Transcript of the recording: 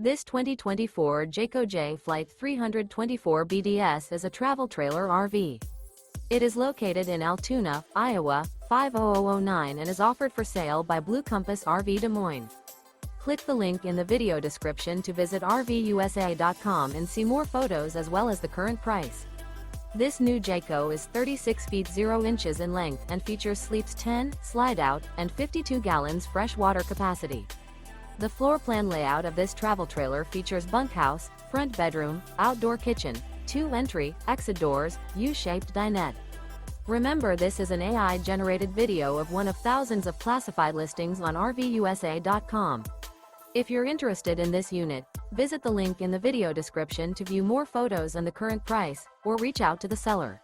This 2024 Jayco Jay Flight 324 BDS is a travel trailer RV. It is located in Altoona, Iowa, 50009 and is offered for sale by Blue Compass RV Des Moines. Click the link in the video description to visit RVUSA.com and see more photos as well as the current price. This new Jayco is 36 feet 0 inches in length and features sleeps 10, Slideout, and 52 gallons fresh water capacity. The floor plan layout of this travel trailer features bunkhouse, front bedroom, outdoor kitchen, 2 entry, exit doors, U-shaped dinette. Remember, this is an AI-generated video of one of thousands of classified listings on RVUSA.com. If you're interested in this unit, visit the link in the video description to view more photos and the current price, or reach out to the seller.